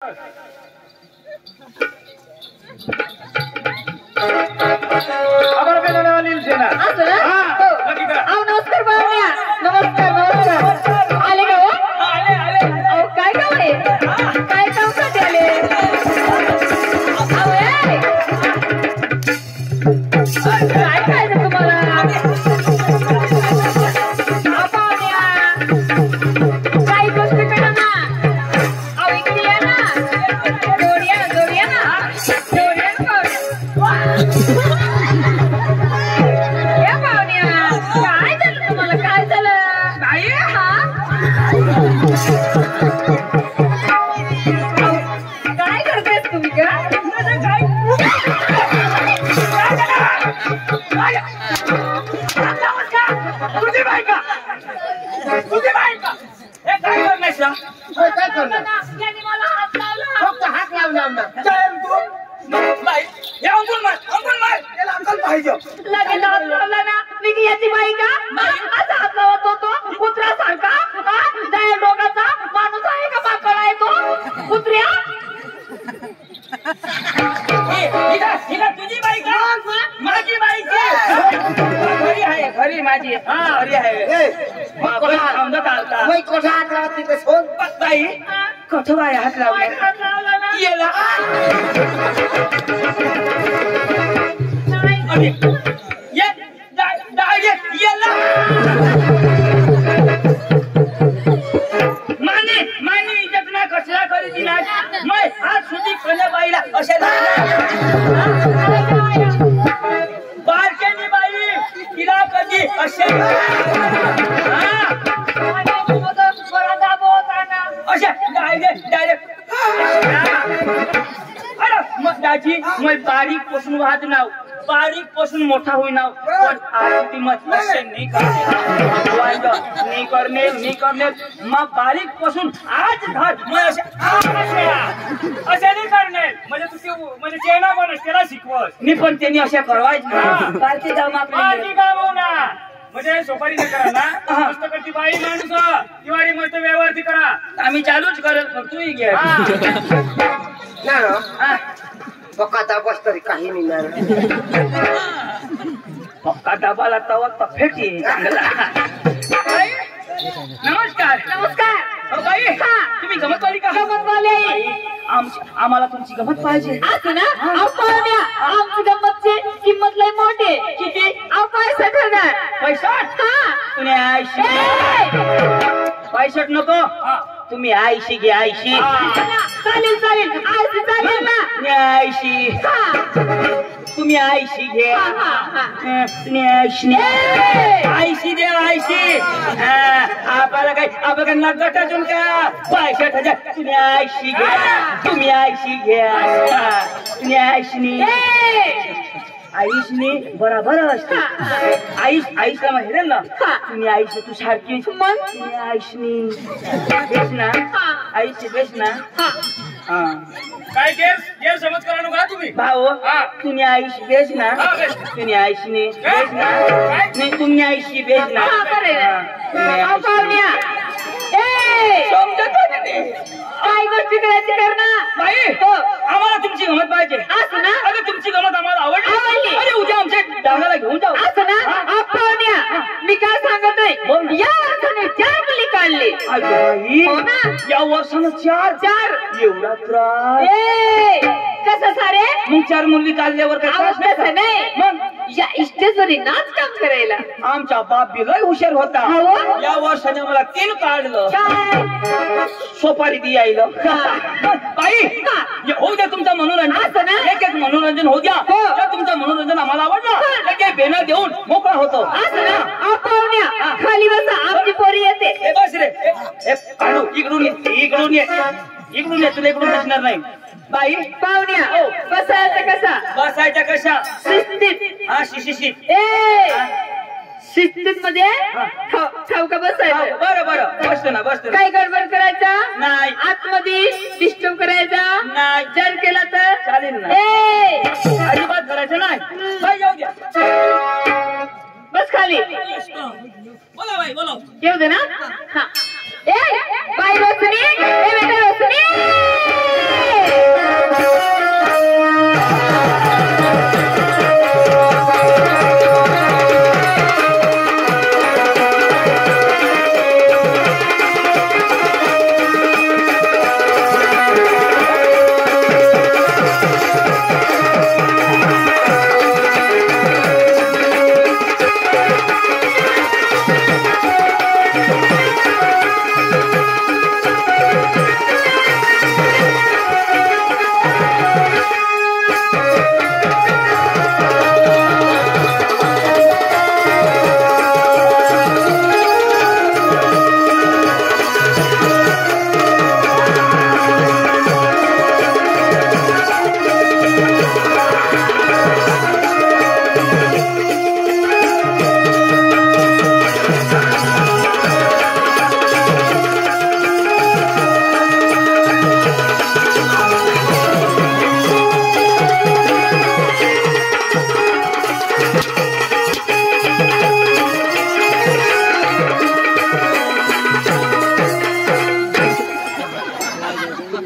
आम्हाला बेदाना सेना असं ना नमस्कार बाबा नमस्कार नमस्कार आले का हो अहो काय काम आहे काय काम करते आले काय खायचं तुम्हाला काही गोष्टी करा ना अहो इकडे या ना जोडिया जोडिया ना जोडिया या पाहुण्या काय झालं तुम्हाला काय झालं नाही हा काय करतेस तुम्ही का तुझी बायका हे काय करण्याचा काय करणार यांनी मला हात लावला फक्त हात लावला ना नाही हे अंकुल मार त्याला अंकल पाहिजे लगेच हात लावला ना मी की याची बाई का असा हात लावत होतो कुत्र्यासारखा जाय लोकांचा माणूस आहे का पाकळ आहे तो कुत्र्या तुझी बाई का माझी बाई घरी आहे घरी माझी घरी आहे कोठा हात लावत तिथे सोड बाई कठो बाई हात लावले हात लावला ना येला येला माने इज्जत ना कसला करी दिला मैं आज सुधी कोण्या बाईला असे बारकेनी बाई तिला कधी असे बरा दाबो होता ना असे डायरेक्ट अरे मग दाजी मैं बारीक पासून वाहत नाव बारीक पासून मोठा होईना पण आज ती मत असे नाही करणे मग बारीक पासून आज धर मैं असे नाही करणे म्हणजे तू म्हणजे चेना बनस त्याला शिकवस मी पण त्यांनी असे करवायच ना बारकी जाऊ बारकी काम हो ना म्हणजे सोपारी नाही करा ना मस्त करती बाई माणूस दिवाळी मस्त व्यवहारती करा आम्ही चालूच करेल पण तूही घे ना पक्का दाबास तरी काही मिळणार पक्का दाबाला तवा फेटी नमस्कार नमस्कार बाई तुम्ही गमत वाली का गमत वाले आम्हाला तुमची गमत पाहिजे असं ना पाहुण्या आमची गंमतची किंमत लय मोठी किती पैसा ठरणार 65 तुम्ही 65 नको तुम्ही 80 घे 80 चालेल चालेल चालेल ना 80 तुम्ही 80 घे तुम्ही 80 दे 80 आपल्याला काय नगट अजून का 65,000 तुम्ही 80 घ्या तुम्ही 80 घ्या तुम्ही 80 बरोबर असते आईसला माहिती ना तुम्ही आईस तू सारखी मग तुम्ही आईसनी बेस ना आईशी बेस ना काय गैर समज करा नका तुम्ही भाऊ तुम्ही आईशी बेस ना तुम्ही आईसनी बेस ना नाही तुम्ही आईशी बेस ना पाहुण्या काय गोष्टी करायची कर ना बाई आम्हाला तुमची गमत पाहिजे असं ना अरे तुमची गमत आम्हाला आवडली अरे उद्या आमच्या डांगाला घेऊन जाऊ असं ना पाहुण्या मी काय सांगत आहे या वर्षाने 4 मुली काढली हो ना या वर्षानं 4 एवढा त्रास कसं सारे मग 4 मुली काढल्यावर काय नाही मग या स्टेजवरी नाच काम करायला आमचा बाप बी लय हुशार होता या वर्षाने मला 3 काढलं सोपारी दी यायला बाई होऊ द्या तुमचं मनोरंजन एक मनोरंजन होऊ द्या तुमचं मनोरंजन आम्हाला आवडलं एक बेना देऊन मोकळा होतो खाली बसा आमची पोरी येते बस रे इकडून ये तुला इकडून बसणार नाही बाई पाहुण्या बसायचा कसा शिस्तीत शिशिशीत शिस्तीत मध्ये ठावका बसायचं बरं बसतो ना काय गडबड करायचा नाही आतमध्ये डिस्टर्ब करायचा नाही जर केला तर चालेल ना अजिबात करायचं नाही बाई जाऊ द्या बस खाली बोला बाई बोलो येऊ दे ना बाई रोशनी बेटा रोशनी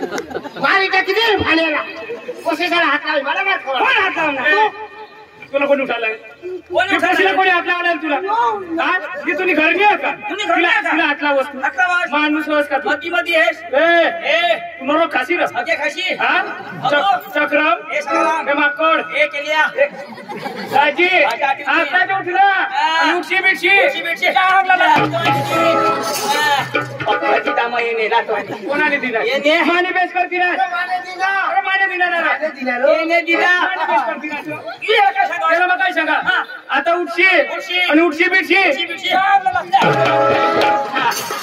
मारी टाकी दे भाण्याला कशाला हात लावला मला काय कोण हात लावणार? तुला कोणी उठाला कोणी कशाला कोणी हात लावला तुला हा ती तुम्ही घर नाही का तुम्ही घर नाही का? तिला हात लावस तू. हात लावस. माणूस होस का तू? मध्ये आहेस ए तू नरो खासी रस अगे खाशी हा चक्रम हे सगळं हे माकड हे केलिया दाजी आता उठला आणि उठशी बिटशी बेटशी पप्पाची दामा हे नेला तो कोणाने दिला ये ने. माने बेस करती ना माने दिला अरे माने दिला ना माने दिला रो. येणे दिला माने बेस करती ना तू. ये काय सांगा त्याला मग काय सांगा आता उठशी आणि उठशी बिटशी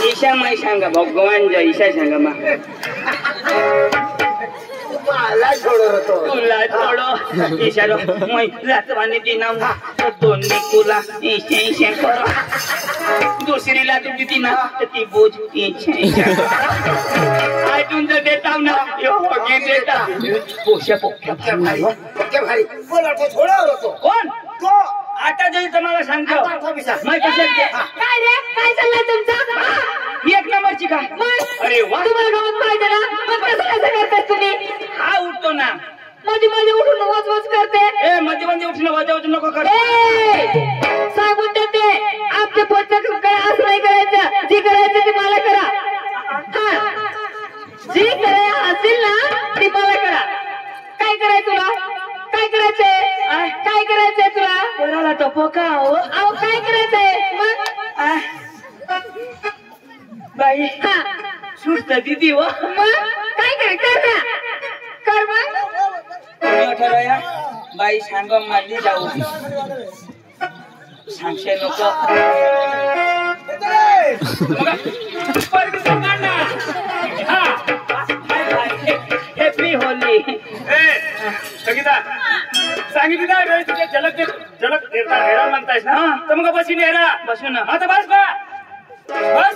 ईशा माई सांगा भगवान जा ईशा सांगा मा मला छोडो होतो तुला थोडं ईशारो मै रातवाने दिना दोन्ही कुला ईशा ईशा करो दुसरीला तुझी दिना ती बोझ ईशा ईशा आयतून जर देता ना यो होगे देता पोशा पोक्या क्या भारी बोला तो छोडो होतो कोण तो आता जरी तुम्हाला सांगतो आता तो बिसा. मैं कशा काय रे काय चाललंय तुमचं एक नंबरची काय अरे वा तुम्हाला गमत पाहिजे ना मग कसं करताय तुम्ही हा उठतो ना मध्ये मध्ये उठून वच करते ए मध्ये मध्ये उठणं वाजवत नको कर सांगून देते आमच्या पोचक काय असं नाही करायचं जी करायचं ती मला करा हा जी करायचं असेल ना ती मला करा काय करायचं तुला काय करायचंय काय करायचंय तुला कोणाला तो पोका हो अहो काय करायचंय मग बाई हा सुस्त दीदी व मग काय कर ना कर मग ठरवया बाई सांग मारली जाऊ सांगशे नको हॅपी होली संगीता सांगितली ना वेळ तुझे झलक नेरा म्हणतायस ना तर मग बसी नेरा बसू ना आता बस का बस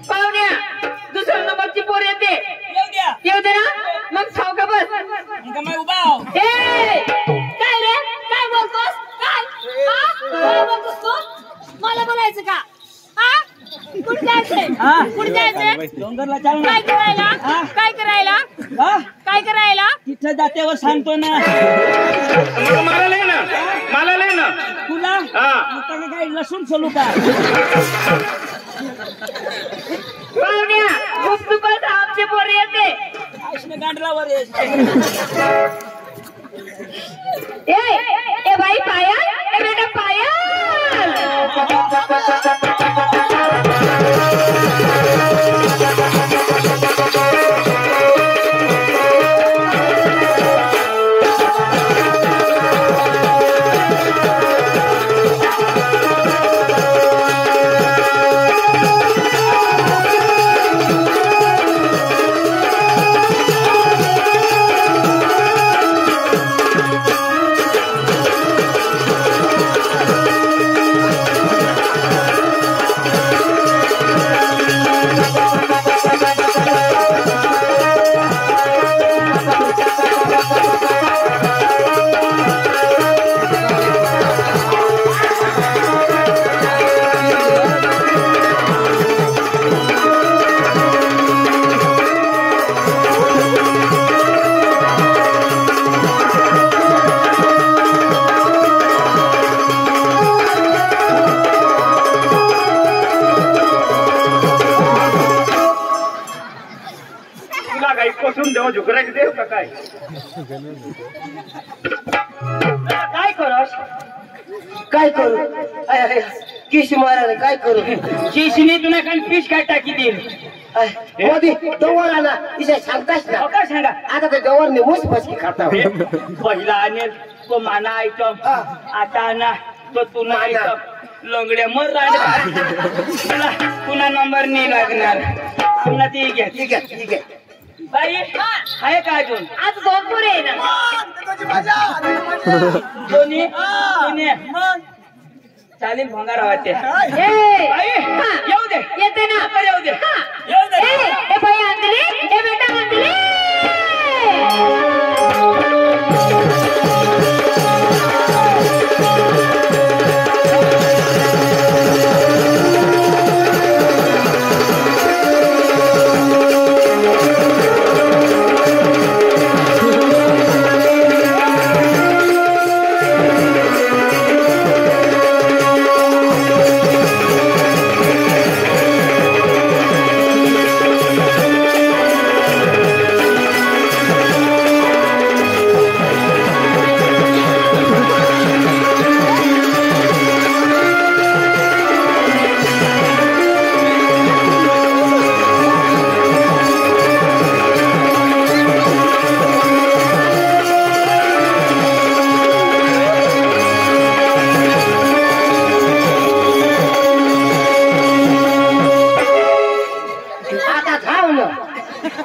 पाहुण्या दुसऱ्या नंबरची पोर येते येऊ दे ना मग खाऊ का बस काय रे काय बोलतोस काय काय बोलतोस तू मला बोलायचं का कुठे जायचंय कुठे जायचंय डोंगरला चाल काय करायला काय करायला काय करायला तिथं जातेवर सांगतो ना मला लय ना तुला हा काय लसूण सोलू का पाहुण्या गुपचुपच आमची पोर येते गांडलावर ए बाई पायल ए बेटा पायल देवा झुकरायचे देव का काय काय करस काय करू किश मारायला काय करू शिशनी तुला काही पीस काय टाकी देईल मोदी गवर आला तिच्या सांगतास ना काय सांगा आता ते गवर निमूस बसकी खाता पहिला आणेल तो माना आयटम आता ना तो तुना आयटम लंगड्या मर राहिला पुन्हा नंबर नाही लागणार पुन्हा ती घ्या ठीक आहे ठीक आहे बाई आहे का अजून आज दोन पुरे आहे ना दोन्ही चालेल भंगार वाटते येऊ दे येते ना येऊ दे येऊ दे ए बाई अंजली ए बेटा अंजली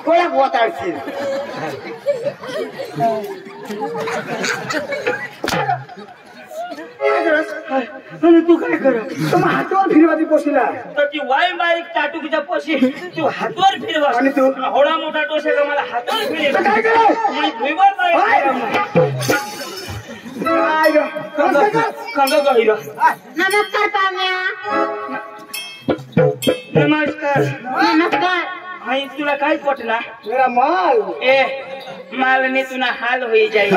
कोळा बोताडशील आणि तू काय कर तुम्ही हातावर फिरवाती पोशीला तर ती वाईन बारीक टाटुकीच्या पोशी तू हातवर फिरवा आणि तू? होडा मोठा टोशे का मला हातवर फिरवा काय करू मी भुईवर काय ग? कसं कर? कंग गहिरो नमस्कार पाम्या. नमस्कार नमस्कार. आई तुला काय पटला मेरा माल ए मालने तुला हाल होई जाईल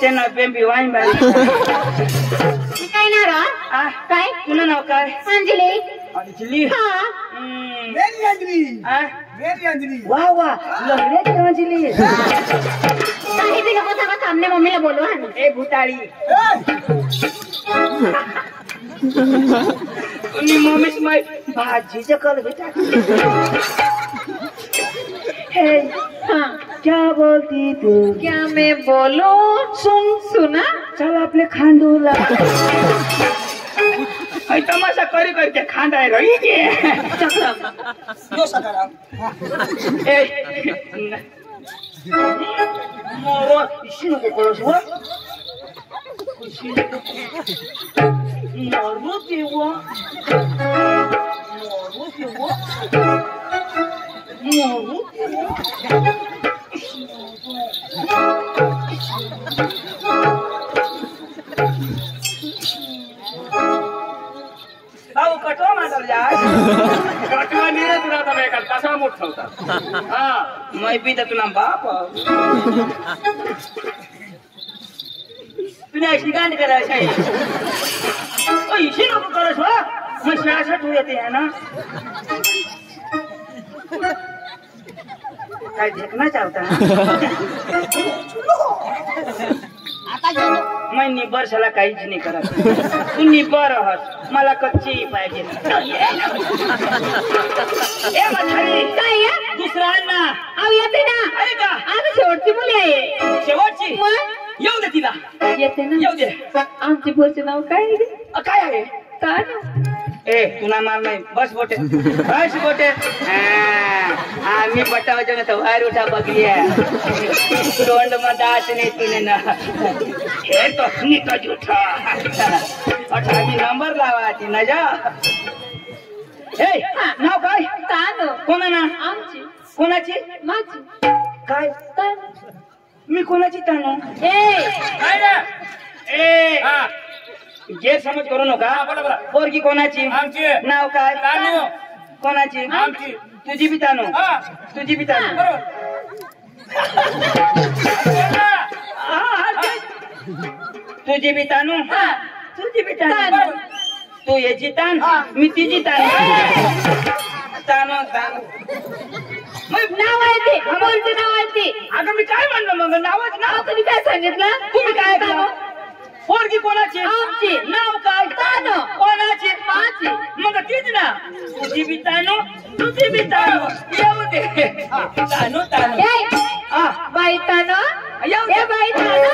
तेना बेंबी वाईन बारीक मी काय ना रा आ काय तुला नाव काय अंजली. अंजली हा मेरी अंजली आ मेरी अंजली वाह वाह लहरे की अंजली काही भी नको सांगा सामने मम्मीला बोलवा. ए भुताळी तुम्ही मम्मीच माय भाजीचं कल बेटा हे हाँ क्या बोलती तू क्या मैं बोलो सुना. चल आपले खांडूला आई तमाशा करी करते खांडाय रही मोरो इशी नको कळस व मोरू देव भाऊ कटवा मांडल जा कटवा नाही तुला आता बेकार कसा मोठा होता हा मै बी तर तुला बाप तुला अशी गाणी करायची इशी नको करस वा मग शासट होऊ येते है ना काय देखना चाहता मैं निब्बर साला काहीच नाही करत तू निब्बर आहात मला कच्ची पाहिजे ए म्हातारी काय आहे? दुसरा आण ना अहो येते ना. आहे का आज शेवटची मुली आहे. शेवटची मग येऊ दे तिला येते ना. येऊ दे आमची पोरचे नाव काय आहे रे? काय आहे तानू. ए तुला मार नाही बस बोटे बस बोटे आम्ही पटावाच्या ना तर बाहेर उठा बघली तोंड मध्ये असं नाही तुने ना हे तो निका झुठा अच्छा मी नंबर लावा ती ना जा हे नाव काय तानू. कोणा ना आमची कोणाची माझी काय तानू. मी कोणाची तानू काय रे ए हा गैरसमज करू नका बोला बोला पोरगी कोणाची आमची नाव काय तानू कोणाची आमची तुझी बी तानू हा तुझी बी तानू तुझी बी तानू तुझी बी तानू तू याची तान मी तिची तान तानू तानू नाव आहे ते पोरचे नाव आहे ते. अगं मी काय म्हणलं मग नावच नाव नाव तुम्ही काय सांगितलं? तुम्ही काय ऐकलं पोरगी कोणाची आमची. नाव काय तानू. कोणाची माझी. मग तीच ना तुझी बी तानू तुझी बी तानू येऊ दे तानू तानू ए, हा बाई तानू. येऊ ए दे बाई तानू.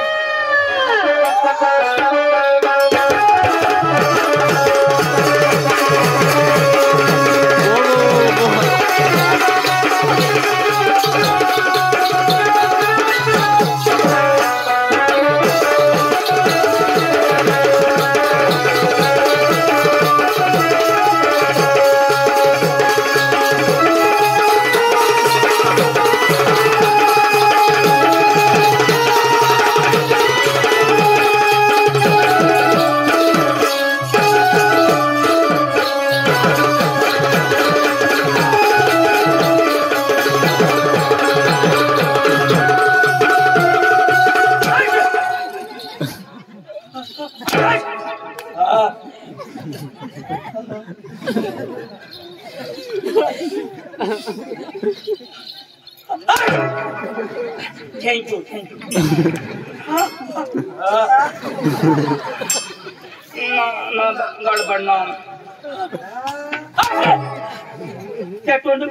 थँक्यू गडबड ना त्या तोंड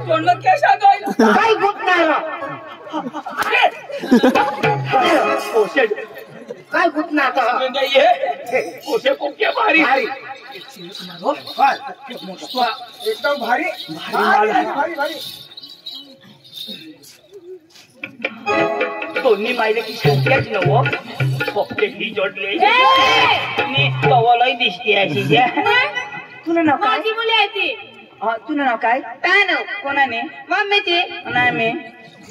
तोंड कशा गायला काय गुटणार काय कुठं आता कोसे कोक्या भारी एकदम भारी भारी भारी दोन्ही मायले की शक्यच नव फक्त ही जोडले नी कवलय दिसते अशी तुला नाव काय माझी मुली आहे ती हा तुला नाव काय तानव कोणाने मम्मीची नाही मी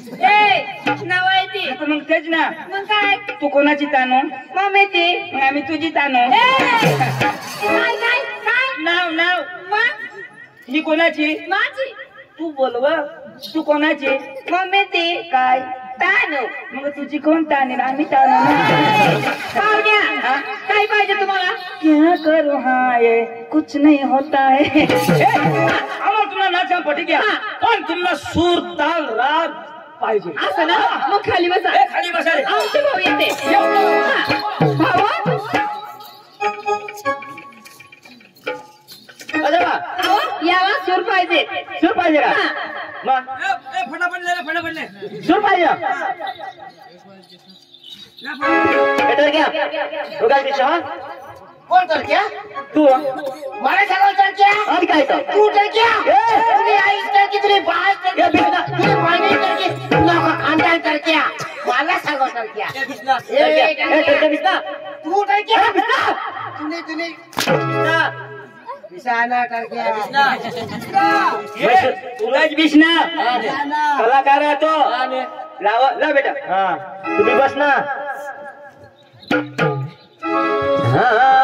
नाव आहे ती मग तेच ना मग काय तू कोणाची तानो मम्मीची मग आम्ही तुझी तानो काय काय काय नाव नाव मग ही कोणाची माझी तू बोलव तू कोणाची मम्मीची काय तानव मग तुझी कोण ताने आम्ही तानो पाहुण्या काय पाहिजे तुम्हाला क्या करू हाँ ये कुछ नहीं होता है आम्हाला तुला नाचा पटी घ्या पण तुला सूर ताल राग पाहिजे असं ना मग खाली बसा खाली बसा रे आमचे भाऊ येते भाऊ याला सूर पाहिजे सूर पाहिजे का मग फटाफट सूर पाहिजे बेटर क्या रुका दिशा कोण टर्क्या तू मला सांगा टर्क्या आणि काय तर तू टर्क्या तुझी आई टर्की तुझी बाळ टर्की तुझी पाणी टर्की तुला खांदा टर्क्या मला सांगा टर्क्या तू टर्क्या तुने विशाना टर्क्या तुलाच बिष्णा कलाकार आहे तो लावा ला बेटा हा तुम्ही बस ना हा